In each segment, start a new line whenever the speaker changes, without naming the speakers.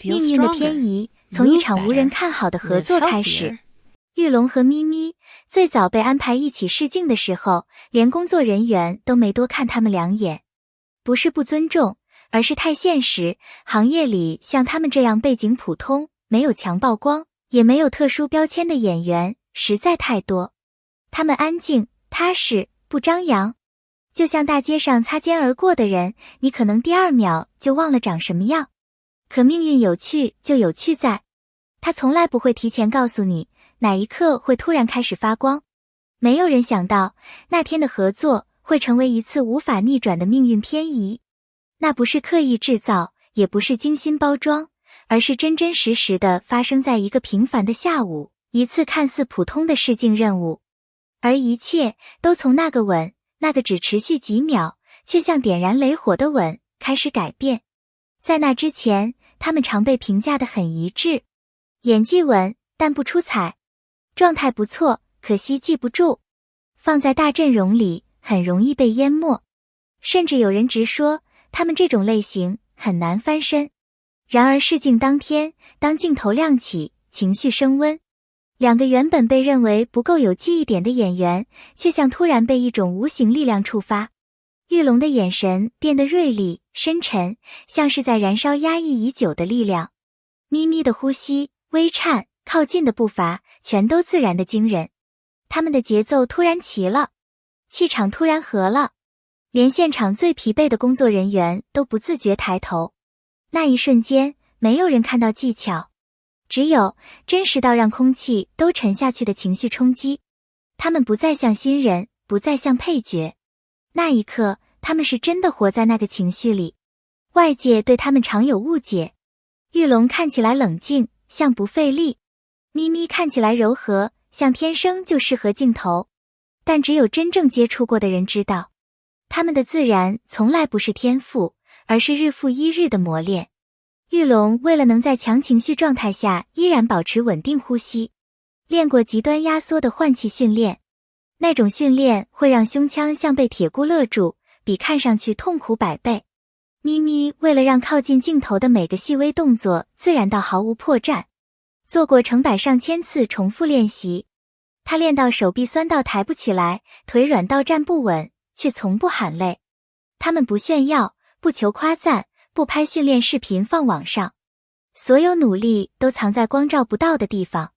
命运的偏移从一场无人看好的合作开始。玉龙和咪咪最早被安排一起试镜的时候，连工作人员都没多看他们两眼。不是不尊重，而是太现实，行业里像他们这样背景普通，没有强曝光，也没有特殊标签的演员实在太多。他们安静、踏实，不张扬。就像大街上擦肩而过的人，你可能第2秒就忘了长什么样。可命运有趣就有趣在，他从来不会提前告诉你哪一刻会突然开始发光。没有人想到那天的合作会成为一次无法逆转的命运偏移。那不是刻意制造，也不是精心包装，而是真真实实的发生在一个平凡的下午，一次看似普通的试镜任务。而一切都从那个吻，那个只持续几秒，却像点燃雷火的吻开始改变。在那之前，他们常被评价得很一致，演技稳，但不出彩，状态不错，可惜记不住，放在大阵容里很容易被淹没，甚至有人直说他们这种类型很难翻身。然而试镜当天，当镜头亮起，情绪升温，两个原本被认为不够有记忆点的演员，却像突然被一种无形力量触发。玉龙的眼神变得锐利、深沉，像是在燃烧压抑已久的力量。咪咪的呼吸微颤，靠近的步伐全都自然的惊人。他们的节奏突然齐了，气场突然合了，连现场最疲惫的工作人员都不自觉抬头。那一瞬间，没有人看到技巧，只有真实到让空气都沉下去的情绪冲击。他们不再像新人，不再像配角。那一刻，他们是真的活在那个情绪里。外界对他们常有误解。玉龙看起来冷静，像不费力；咪咪看起来柔和，像天生就适合镜头。但只有真正接触过的人知道，他们的自然从来不是天赋，而是日复一日的磨练。玉龙为了能在强情绪状态下依然保持稳定呼吸，练过极端压缩的换气训练。那种训练会让胸腔像被铁箍勒住，比看上去痛苦100倍。咪咪为了让靠近镜头的每个细微动作自然到毫无破绽，做过成百上千次重复练习。他练到手臂酸到抬不起来，腿软到站不稳，却从不喊累。他们不炫耀，不求夸赞，不拍训练视频放网上，所有努力都藏在光照不到的地方。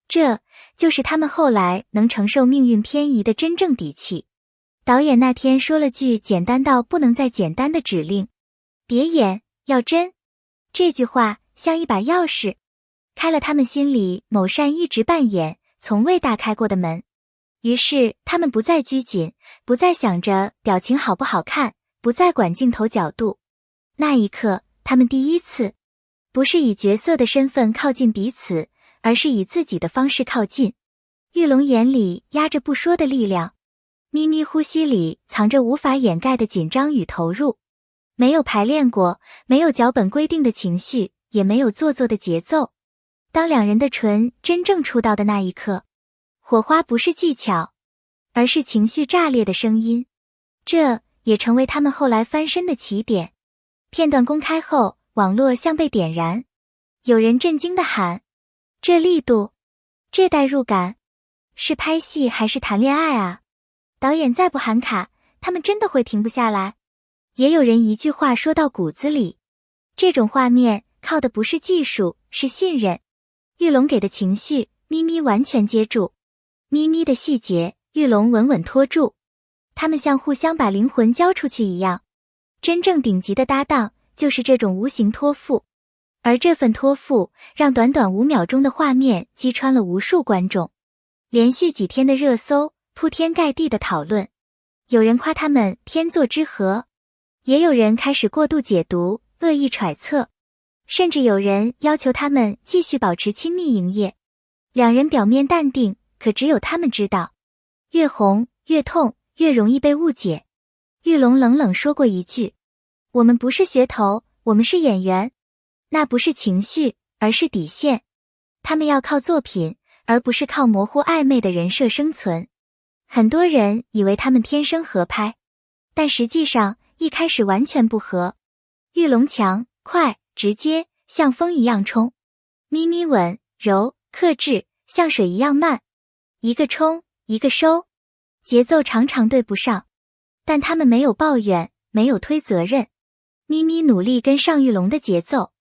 这就是他们后来能承受命运偏移的真正底气。导演那天说了句简单到不能再简单的指令：别演，要真。这句话像一把钥匙，开了他们心里某扇一直扮演从未打开过的门。于是他们不再拘谨，不再想着表情好不好看，不再管镜头角度。那一刻，他们第一次不是以角色的身份靠近彼此，而是以自己的方式靠近。玉龙眼里压着不说的力量，咪咪呼吸里藏着无法掩盖的紧张与投入。没有排练过，没有脚本规定的情绪，也没有做作的节奏。当两人的唇真正触到的那一刻，火花不是技巧，而是情绪炸裂的声音。这也成为他们后来翻身的起点。片段公开后，网络像被点燃，有人震惊地喊：这力度，这代入感，是拍戏还是谈恋爱啊？导演再不喊卡，他们真的会停不下来。也有人一句话说到骨子里，这种画面靠的不是技术，是信任。玉龙给的情绪，咪咪完全接住；咪咪的细节，玉龙稳稳拖住。他们像互相把灵魂交出去一样。真正顶级的搭档就是这种无形托付，而这份托付让短短5秒钟的画面击穿了无数观众。连续几天的热搜，铺天盖地的讨论，有人夸他们天作之合，也有人开始过度解读、恶意揣测，甚至有人要求他们继续保持亲密营业。两人表面淡定，可只有他们知道，越红越痛，越容易被误解。玉龙冷冷说过一句：我们不是噱头，我们是演员。那不是情绪，而是底线。他们要靠作品，而不是靠模糊暧昧的人设生存。很多人以为他们天生合拍，但实际上一开始完全不合。玉龙强、快、直接，像风一样冲。咪咪稳、柔、克制，像水一样慢，一个冲，一个收，节奏常常对不上。但他们没有抱怨，没有推责任。咪咪努力跟上玉龙的节奏，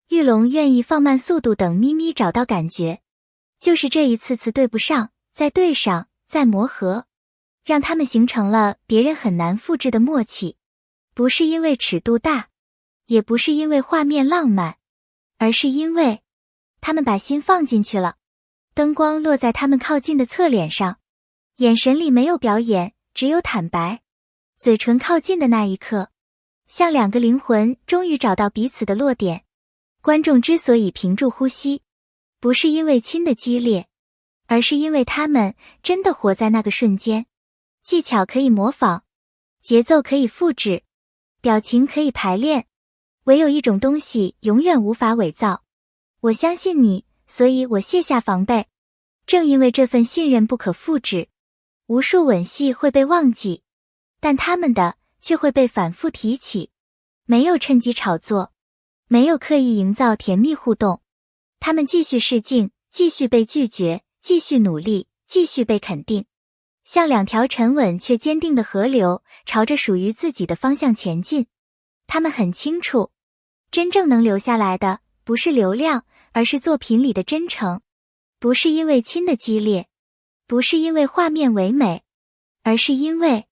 玉龙愿意放慢速度等咪咪找到感觉。就是这一次次对不上，再对上，再磨合，让他们形成了别人很难复制的默契。不是因为尺度大，也不是因为画面浪漫，而是因为他们把心放进去了。灯光落在他们靠近的侧脸上，眼神里没有表演，只有坦白。嘴唇靠近的那一刻，像两个灵魂终于找到彼此的落点。观众之所以屏住呼吸，不是因为亲的激烈，而是因为他们真的活在那个瞬间。技巧可以模仿，节奏可以复制，表情可以排练，唯有一种东西永远无法伪造。我相信你，所以我卸下防备。正因为这份信任不可复制，无数吻戏会被忘记，但他们的却会被反复提起。没有趁机炒作，没有刻意营造甜蜜互动，他们继续试镜，继续被拒绝，继续努力，继续被肯定，像两条沉稳却坚定的河流，朝着属于自己的方向前进。他们很清楚，真正能留下来的不是流量，而是作品里的真诚。不是因为亲的激烈，不是因为画面唯美，而是因为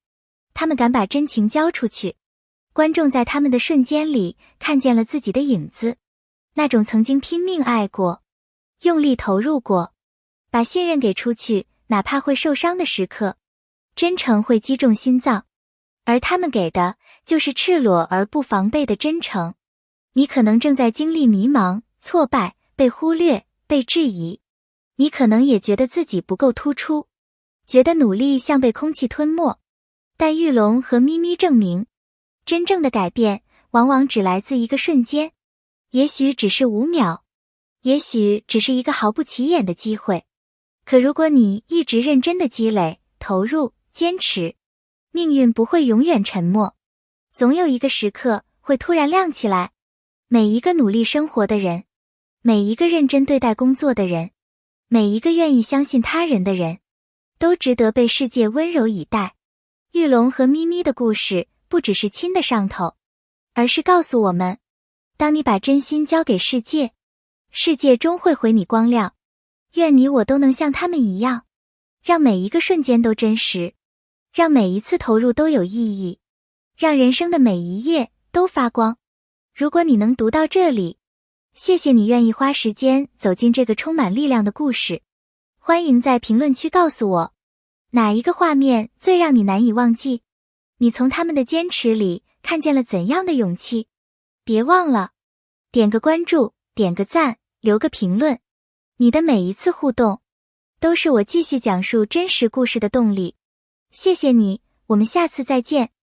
他们敢把真情交出去。观众在他们的瞬间里看见了自己的影子，那种曾经拼命爱过，用力投入过，把信任给出去，哪怕会受伤的时刻，真诚会击中心脏。而他们给的就是赤裸而不防备的真诚。你可能正在经历迷茫、挫败、被忽略、被质疑，你可能也觉得自己不够突出，觉得努力像被空气吞没。但玉龙和咪咪证明，真正的改变往往只来自一个瞬间，也许只是5秒，也许只是一个毫不起眼的机会。可如果你一直认真的积累、投入、坚持，命运不会永远沉默，总有一个时刻会突然亮起来。每一个努力生活的人，每一个认真对待工作的人，每一个愿意相信他人的人，都值得被世界温柔以待。玉龙和咪咪的故事不只是亲的上头，而是告诉我们，当你把真心交给世界，世界终会回你光亮。愿你我都能像他们一样，让每一个瞬间都真实，让每一次投入都有意义，让人生的每一页都发光。如果你能读到这里，谢谢你愿意花时间走进这个充满力量的故事。欢迎在评论区告诉我，哪一个画面最让你难以忘记？你从他们的坚持里看见了怎样的勇气？别忘了点个关注，点个赞，留个评论。你的每一次互动都是我继续讲述真实故事的动力。谢谢你，我们下次再见。